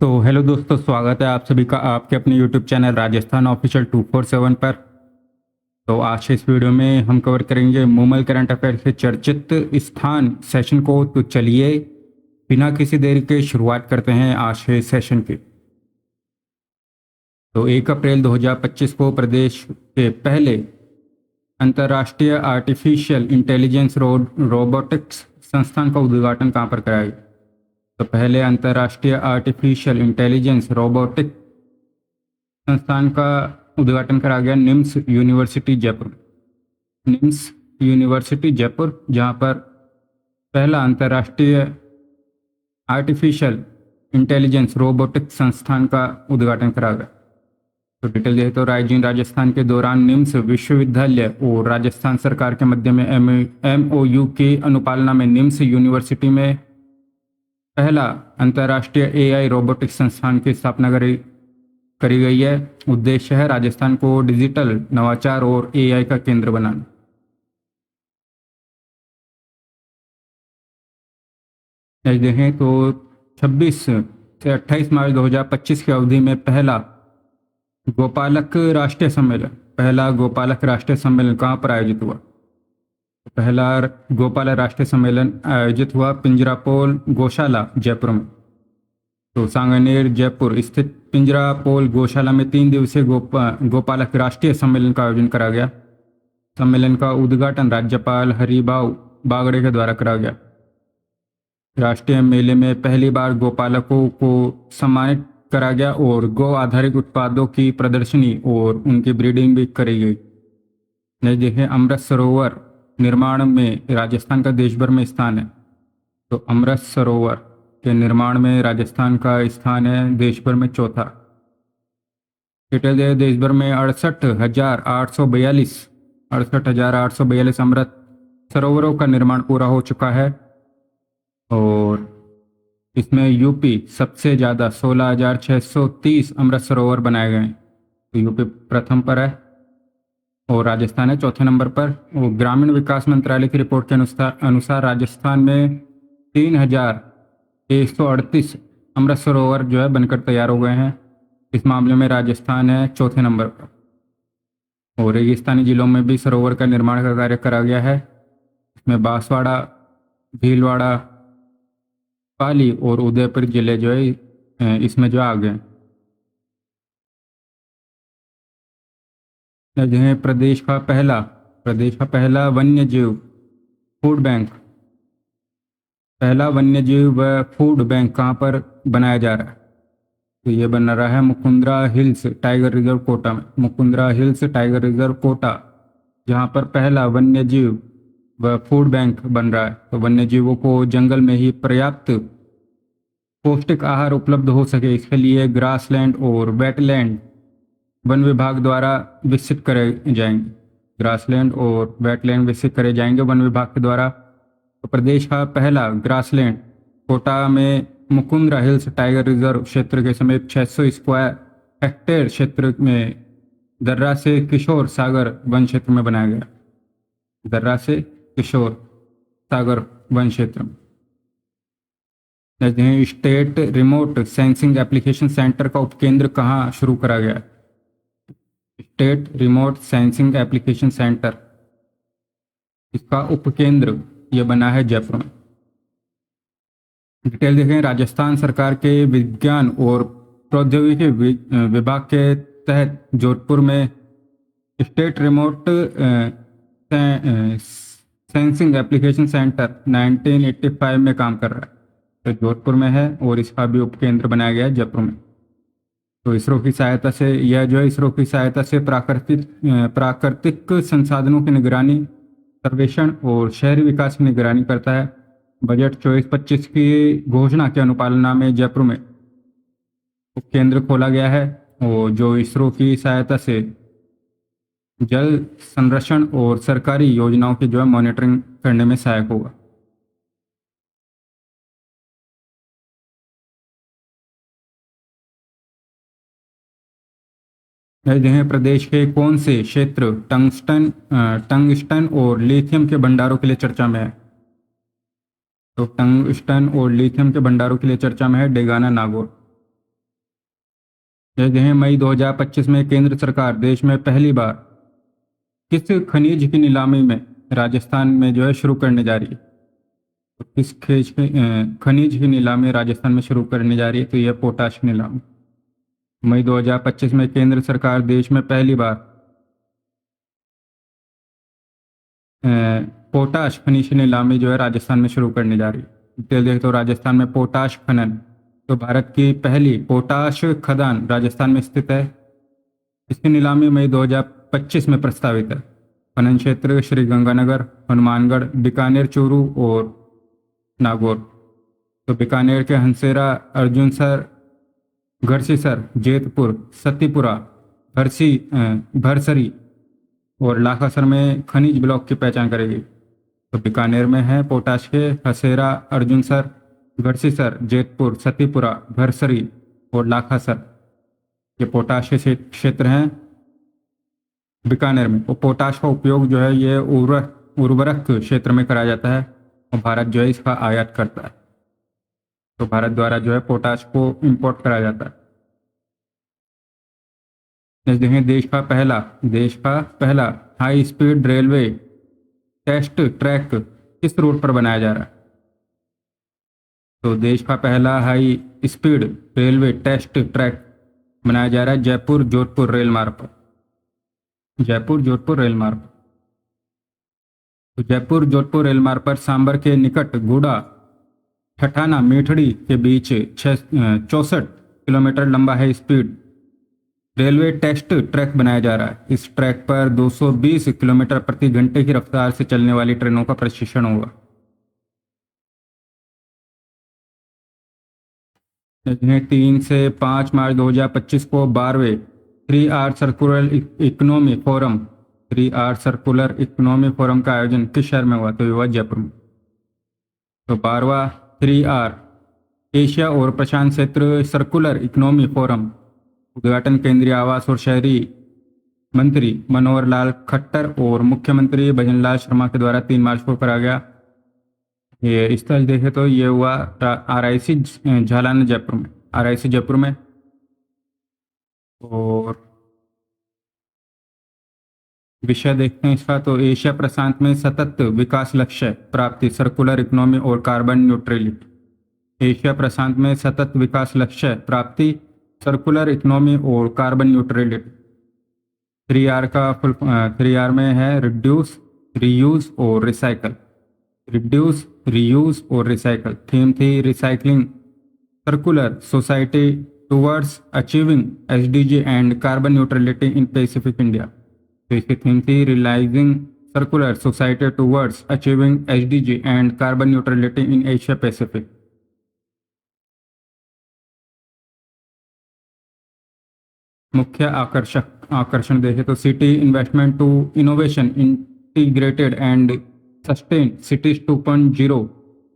तो हेलो दोस्तों, स्वागत है आप सभी का आपके अपने यूट्यूब चैनल राजस्थान ऑफिशियल 247 पर। तो आज के इस वीडियो में हम कवर करेंगे मूमल करंट अफेयर से चर्चित स्थान सेशन को। तो चलिए बिना किसी देरी के शुरुआत करते हैं आज के सेशन की। तो 1 अप्रैल 2025 को प्रदेश के पहले अंतर्राष्ट्रीय आर्टिफिशियल इंटेलिजेंस रोबोटिक्स संस्थान का उद्घाटन कहाँ पर कराया गया? तो पहले अंतर्राष्ट्रीय आर्टिफिशियल इंटेलिजेंस रोबोटिक संस्थान का उद्घाटन करा गया निम्स यूनिवर्सिटी जयपुर। निम्स यूनिवर्सिटी जयपुर, जहां पर पहला अंतर्राष्ट्रीय आर्टिफिशियल इंटेलिजेंस रोबोटिक संस्थान का उद्घाटन करा गया। तो डिटेल देखें तो रायजीन राजस्थान के दौरान निम्स विश्वविद्यालय और राजस्थान सरकार के मध्य में MOU की अनुपालना में निम्स यूनिवर्सिटी में पहला अंतर्राष्ट्रीय AI रोबोटिक्स संस्थान की स्थापना करी गई है। उद्देश्य है राजस्थान को डिजिटल नवाचार और AI का केंद्र बनाना। नेक्स्ट देखें तो 26 से 28 मार्च 2025 की अवधि में पहला गोपालक राष्ट्रीय सम्मेलन कहाँ पर आयोजित हुआ? पहला गोपालक राष्ट्रीय सम्मेलन आयोजित हुआ पिंजरापोल गौशाला जयपुर में। तो सांगानेर जयपुर स्थित पिंजरापोल गौशाला में 3 दिवसीय गोपालक राष्ट्रीय सम्मेलन का आयोजन करा गया। सम्मेलन का उद्घाटन राज्यपाल हरिभाऊ बागड़े के द्वारा करा गया। राष्ट्रीय मेले में पहली बार गोपालकों को सम्मानित करा गया और गौ आधारित उत्पादों की प्रदर्शनी और उनकी ब्रीडिंग भी करी गई। नेक्स्ट देखें, अमृत सरोवर निर्माण में राजस्थान का देश भर में स्थान है। तो अमृत सरोवर के निर्माण में राजस्थान का स्थान है देश भर में चौथा। डिटेल दे, देश भर में 68,842 अमृत सरोवरों का निर्माण पूरा हो चुका है और इसमें यूपी सबसे ज़्यादा 16,630 अमृत सरोवर बनाए गए हैं। तो यूपी प्रथम पर है और राजस्थान है चौथे नंबर पर। और ग्रामीण विकास मंत्रालय की रिपोर्ट के अनुसार राजस्थान में 3,138 अमृत सरोवर जो है बनकर तैयार हो गए हैं। इस मामले में राजस्थान है चौथे नंबर पर। और रेगिस्तानी जिलों में भी सरोवर का निर्माण का कार्य करा गया है। इसमें बांसवाड़ा, भीलवाड़ा, पाली और उदयपुर जिले जो है इसमें जो आ गए। प्रदेश का पहला वन्य जीव फूड बैंक, कहाँ पर बनाया जा रहा है? तो ये बन रहा है Mukundra hills tiger reserve Kota में। Mukundra hills tiger reserve Kota, जहाँ पर पहला वन्य जीव व फूड बैंक बन रहा है। तो वन्य जीवों को जंगल में ही पर्याप्त पौष्टिक आहार उपलब्ध हो सके, इसके लिए ग्रासलैंड और वेटलैंड वन विभाग द्वारा विकसित करे जाएंगे वन विभाग के द्वारा। तो प्रदेश का पहला ग्रासलैंड कोटा में मुकुंदरा हिल्स टाइगर रिजर्व क्षेत्र के समीप 600 स्क्वायर हेक्टेयर क्षेत्र में दर्रा से किशोर सागर वन क्षेत्र में बनाया गया। दर्रा से किशोर सागर वन क्षेत्र में। State remote sensing application centre का उपकेंद्र कहाँ शुरू करा गया? State remote sensing application centre, इसका उपकेंद्र ये बना है जयपुर में। डिटेल देखें, राजस्थान सरकार के विज्ञान और प्रौद्योगिकी विभाग के तहत जोधपुर में state remote sensing application centre 1985 में काम कर रहा है। तो जोधपुर में है और इसका भी उपकेंद्र बनाया गया है जयपुर में। तो इसरो की सहायता से प्राकृतिक संसाधनों की निगरानी, सर्वेक्षण और शहरी विकास की निगरानी करता है। बजट 24-25 की घोषणा के अनुपालना में जयपुर में उपकेंद्र खोला गया है और जो इसरो की सहायता से जल संरक्षण और सरकारी योजनाओं की जो है मॉनिटरिंग करने में सहायक होगा। प्रदेश के कौन से क्षेत्र टंगस्टन और लिथियम के भंडारों के लिए चर्चा में है? तो टंगस्टन और लिथियम के भंडारों के लिए चर्चा में है डेगाना नागौर। जगह मई 2025 में केंद्र सरकार देश में पहली बार किस खनिज की नीलामी में राजस्थान में जो है शुरू करने जा रही है। तो किस खनिज की नीलामी राजस्थान में शुरू करने जा रही है, तो यह पोटाश की नीलामी। मई 2025 में केंद्र सरकार देश में पहली बार पोटाश खनिज की नीलामी जो है राजस्थान में शुरू करने जा रही है। डिटेल देखें तो राजस्थान में पोटाश खनन, तो भारत की पहली पोटाश खदान राजस्थान में स्थित है। इसकी नीलामी मई 2025 में प्रस्तावित है। खनन क्षेत्र श्री गंगानगर, हनुमानगढ़, बीकानेर, चूरू और नागौर। तो बीकानेर के हंसेरा, अर्जुनसर, घरसीसर, जेतपुर, सतीपुरा, भरसरी और लाखासर में खनिज ब्लॉक की पहचान करेगी। तो बीकानेर में है पोटाश के हसेरा, अर्जुनसर, घरसीसर, जेतपुर, सतीपुरा, भरसरी और लाखासर, ये पोटाश के क्षेत्र हैं बीकानेर में। और पोटाश का उपयोग जो है ये उर्वरक क्षेत्र में कराया जाता है और भारत जो है इसका आयात करता है। तो भारत द्वारा जो है पोटाश को इंपोर्ट कराया जाता है। देखें देश का पहला high speed railway test track किस रूट पर बनाया जा रहा है। तो देश का पहला high speed railway test track बनाया जा रहा है जयपुर जोधपुर रेल मार्ग पर। जयपुर जोधपुर रेल मार्ग, तो जयपुर जोधपुर रेल मार्ग पर सांबर के निकट गुड़ा ठठाना मीठड़ी के बीच 64 किलोमीटर लंबा है स्पीड रेलवे टेस्ट ट्रैक बनाया जा रहा है। इस ट्रैक पर 220 किलोमीटर प्रति घंटे की रफ्तार से चलने वाली ट्रेनों का प्रशिक्षण होगा। 3 से 5 मार्च 2025 को 12वें 3R सर्कुलर इकोनॉमी फोरम का आयोजन किस शहर में हुआ, तो हुआ जयपुर में। तो 12वां 3R एशिया और प्रशांत क्षेत्र सर्कुलर इकोनॉमी फोरम उद्घाटन केंद्रीय आवास और शहरी मंत्री मनोहर लाल खट्टर और मुख्यमंत्री भजनलाल शर्मा के द्वारा 3 मार्च को करा गया। ये स्थल देखे तो ये हुआ RIC झालाना जयपुर में, RIC जयपुर में। और विषय देखते हैं इसका, तो एशिया प्रशांत में सतत विकास लक्ष्य प्राप्ति, सर्कुलर इकोनॉमी और कार्बन न्यूट्रलिटी। एशिया प्रशांत में सतत विकास लक्ष्य प्राप्ति, सर्कुलर इकोनॉमी और कार्बन न्यूट्रलिटी। 3R में है रिड्यूस, रीयूज और रिसाइकल। रिड्यूस, रीयूज और रिसाइकल। थीम थी recycling circular society towards achieving SDG and carbon neutrality in Pacific India. तो इसकी थीम थी realising circular society towards achieving SDG and carbon neutrality in Asia Pacific. मुख्य आकर्षण देखें तो city investment to innovation integrated and sustain cities 2.0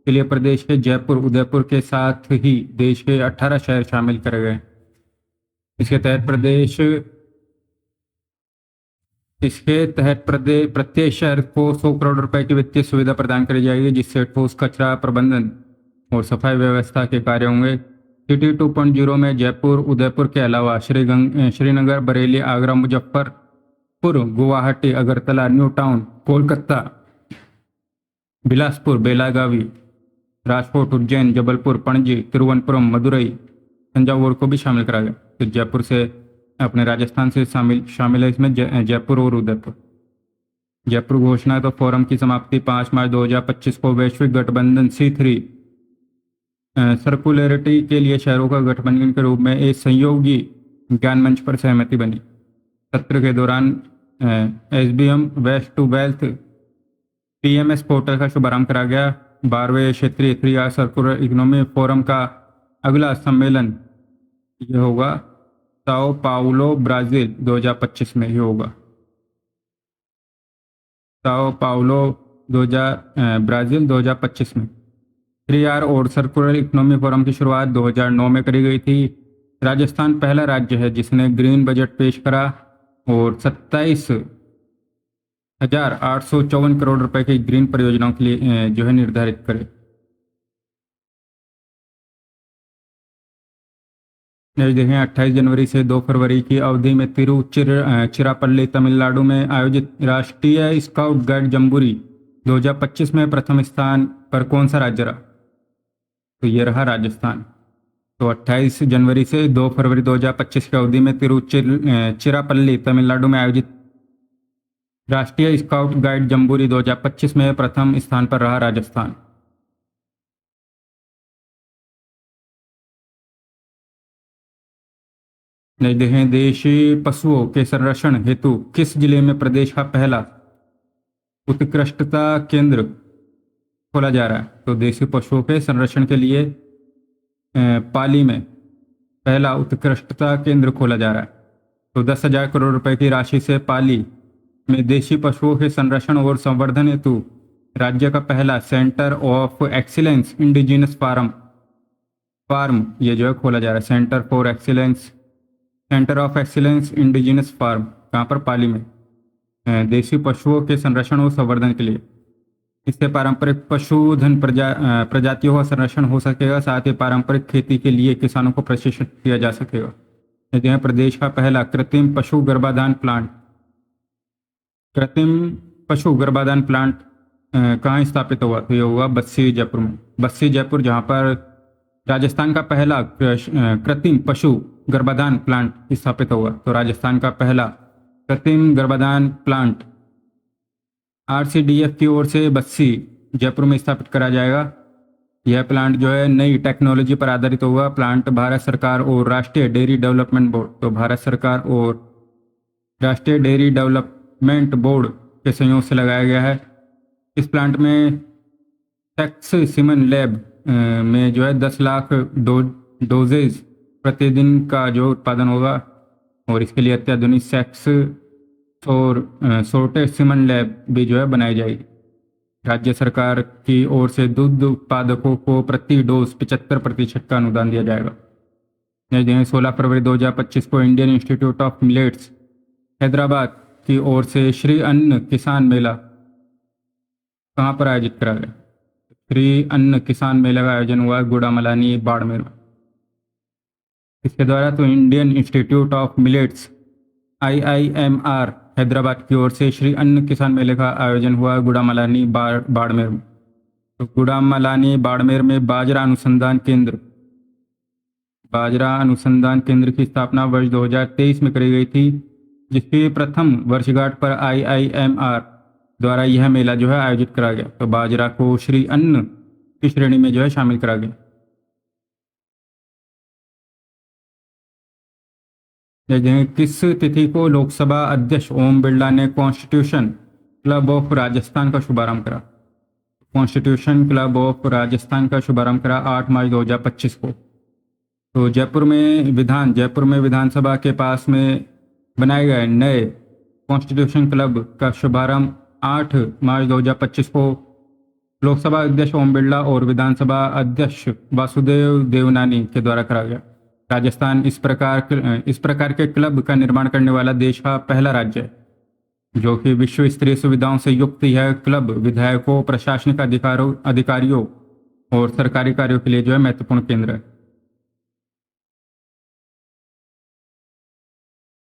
के लिए प्रदेश के जयपुर, उदयपुर के साथ ही देश के 18 शहर शामिल करे गए। इसके तहत प्रत्येक शहर को 100 करोड़ रुपए की वित्तीय सुविधा प्रदान करी जाएगी, जिससे ठोस कचरा प्रबंधन और सफाई व्यवस्था के कार्य होंगे। सिटी 2.0 में जयपुर, उदयपुर के अलावा श्रीनगर, बरेली, आगरा, मुजफ्फरपुर, गुवाहाटी, अगरतला, न्यू टाउन, कोलकाता, बिलासपुर, बेलागावी, राजकोट, उज्जैन, जबलपुर, पणजी, तिरुवनंतपुरम, मदुरई, तंजावुर को भी शामिल करा गया। तो जयपुर से अपने राजस्थान से शामिल है इसमें जयपुर और उदयपुर। जयपुर घोषणा, तो फोरम की समाप्ति 5 मार्च 2025 को वैश्विक गठबंधन C3 सर्कुलरिटी के लिए शहरों का गठबंधन के रूप में एक सहयोगी ज्ञान मंच पर सहमति बनी। सत्र के दौरान SBM waste to wealth PMS portal का शुभारंभ करा गया। 12वें क्षेत्रीय 3R सर्कुलर इकोनॉमी फोरम का अगला सम्मेलन ये होगा साओ पाउलो, ब्राजील 2025 में ही होगा। साओ पाउलो ब्राजील 2025 में। 3R और सर्कुलर इकोनॉमी फोरम की शुरुआत 2009 में करी गई थी। राजस्थान पहला राज्य है जिसने ग्रीन बजट पेश करा और 27,854 करोड़ रुपए की ग्रीन परियोजनाओं के लिए जो है निर्धारित करे। नेक्स्ट देखें 28 जनवरी से 2 फरवरी की अवधि में तिरुचिरापल्ली तमिलनाडु में आयोजित राष्ट्रीय स्काउट गाइड जम्बूरी 2025 में प्रथम स्थान पर कौन सा राज्य रहा? तो ये रहा राजस्थान। तो 28 जनवरी से 2 फरवरी 2025 की अवधि में तिरुचिरापल्ली तमिलनाडु में आयोजित राष्ट्रीय स्काउट गाइड जम्बूरी 2025 में प्रथम स्थान पर रहा राजस्थान। नेक्स्ट देखें देशी पशुओं के संरक्षण हेतु किस जिले में प्रदेश का पहला उत्कृष्टता केंद्र खोला जा रहा है? तो देशी पशुओं के संरक्षण के लिए पाली में पहला उत्कृष्टता केंद्र खोला जा रहा है। तो 10,000 करोड़ रुपए की राशि से पाली में देशी पशुओं के संरक्षण और संवर्धन हेतु राज्य का पहला centre of excellence indigenous farm ये जो है खोला जा रहा है। Centre of excellence indigenous farm कहाँ पर? पाली में, देशी पशुओं के संरक्षण और संवर्धन के लिए। इससे पारंपरिक पशुधन प्रजातियों का संरक्षण हो सकेगा, साथ ही पारंपरिक खेती के लिए किसानों को प्रशिक्षित किया जा सकेगा। यदि है प्रदेश का पहला कृत्रिम पशु गर्भाधान प्लांट कहाँ स्थापित हुआ? तो ये हुआ बस्सी जयपुर में। बस्सी जयपुर जहाँ पर राजस्थान का पहला कृत्रिम पशु गर्भाधान प्लांट स्थापित हुआ। तो राजस्थान का पहला कृत्रिम गर्भाधान प्लांट RCDF की ओर से बस्सी जयपुर में स्थापित करा जाएगा। यह प्लांट जो है नई टेक्नोलॉजी पर आधारित होगा। प्लांट भारत सरकार और राष्ट्रीय डेयरी डेवलपमेंट बोर्ड, तो भारत सरकार और राष्ट्रीय डेयरी डेवलपमेंट बोर्ड के सहयोग से लगाया गया है। इस प्लांट में सेक्स सीमन लैब में जो है 10 लाख डोजेज प्रतिदिन का जो उत्पादन होगा, और इसके लिए अत्याधुनिक सेक्स और सोर्टेड सीमन लैब भी जो है बनाई जाएगी। राज्य सरकार की ओर से दूध उत्पादकों को प्रति डोज 75% का अनुदान दिया जाएगा। 16 फरवरी 2025 को Indian institute of millets Hyderabad की ओर से श्री अन्न किसान मेला कहाँ पर आयोजित करा गया? श्री अन्न किसान मेला का आयोजन हुआ गुड़ामलानी बाड़मेर में। इसके द्वारा तो Indian institute of millets IIMR Hyderabad की ओर से श्री अन्न किसान मेले का आयोजन हुआ गुड़ामलानी बाड़मेर में। तो गुड़ामलानी बाड़मेर में बाजरा अनुसंधान केंद्र की स्थापना वर्ष 2023 में करी गई थी, जिसकी प्रथम वर्षगांठ पर IIMR द्वारा यह मेला जो है आयोजित करा गया। तो बाजरा को श्री अन्न की श्रेणी में जो है शामिल करा गया। किस तिथि को लोकसभा अध्यक्ष ओम बिरला ने कॉन्स्टिट्यूशन क्लब ऑफ राजस्थान का शुभारंभ करा? कॉन्स्टिट्यूशन क्लब ऑफ राजस्थान का शुभारंभ करा 8 मार्च 2025 को। तो जयपुर में विधानसभा के पास में बनाए गए नए कॉन्स्टिट्यूशन क्लब का शुभारंभ 8 मार्च 2025 को लोकसभा अध्यक्ष ओम बिरला और विधानसभा अध्यक्ष वासुदेव देवनानी के द्वारा करा गया। राजस्थान इस प्रकार के क्लब का निर्माण करने वाला देश का पहला राज्य है, जो कि विश्व स्तरीय सुविधाओं से युक्त यह क्लब विधायकों, प्रशासनिक अधिकारियों और सरकारी कार्यों के लिए जो है महत्वपूर्ण केंद्र है।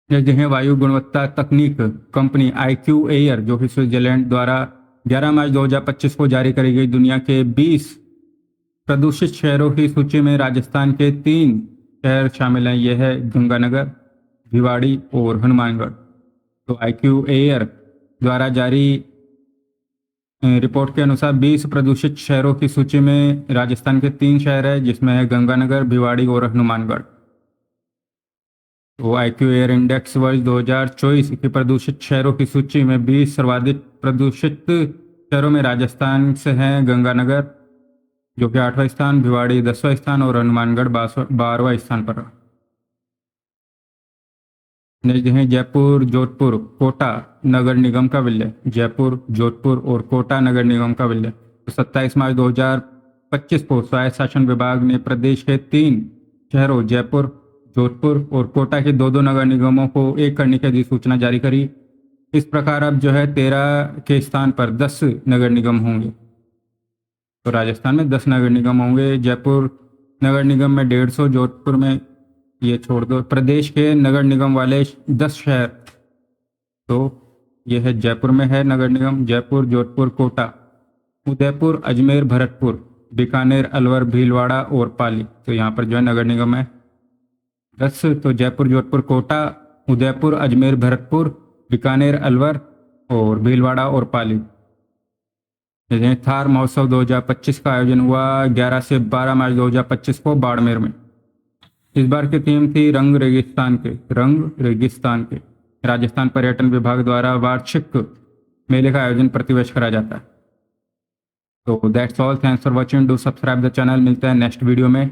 यह वायु गुणवत्ता तकनीक कंपनी IQ एयर, जो कि स्विट्जरलैंड द्वारा 11 मार्च 2025 को जारी करी गई दुनिया के 20 प्रदूषित शहरों की सूची में राजस्थान के 3 शहर शामिल हैं। यह है गंगानगर, भिवाड़ी और हनुमानगढ़। तो IQ एयर द्वारा जारी रिपोर्ट के अनुसार 20 प्रदूषित शहरों की सूची में राजस्थान के 3 शहर है, जिसमें है गंगानगर, भिवाड़ी और हनुमानगढ़। तो IQ एयर इंडेक्स वर्ष 2024 की प्रदूषित शहरों की सूची में 20 सर्वाधिक प्रदूषित शहरों में राजस्थान से हैं गंगानगर, जो कि 8वां स्थान, भिवाड़ी 10वां स्थान और हनुमानगढ़ 12वां स्थान पर रहा। नेक्स्ट है जयपुर, जोधपुर, कोटा नगर निगम का विलय। जयपुर, जोधपुर और कोटा नगर निगम का विलय। तो 27 मार्च 2025 को स्वायत्त शासन विभाग ने प्रदेश के 3 शहरों जयपुर, जोधपुर और कोटा के 2-2 नगर निगमों को एक करने की अधिसूचना जारी करी। इस प्रकार अब जो है 13 के स्थान पर 10 नगर निगम होंगे। तो राजस्थान में 10 नगर निगम होंगे। जयपुर नगर निगम में 150, जोधपुर में ये छोड़ दो। प्रदेश के नगर निगम वाले 10 शहर, तो ये है जयपुर में है नगर निगम, जयपुर, जोधपुर, कोटा, उदयपुर, अजमेर, भरतपुर, बीकानेर, अलवर, भीलवाड़ा और पाली। तो यहाँ पर जो है नगर निगम है 10। तो जयपुर, जोधपुर, कोटा, उदयपुर, अजमेर, भरतपुर, बीकानेर, अलवर और भीलवाड़ा और पाली। जैसे थार महोत्सव 2025 का आयोजन हुआ 11 से 12 मार्च 2025 को बाड़मेर में। इस बार की थीम थी रंग रेगिस्तान के, रंग रेगिस्तान के। राजस्थान पर्यटन विभाग द्वारा वार्षिक मेले का आयोजन प्रतिवर्ष करा जाता है। तो that's all, thanks for watching, do subscribe the channel. मिलते हैं नेक्स्ट वीडियो में।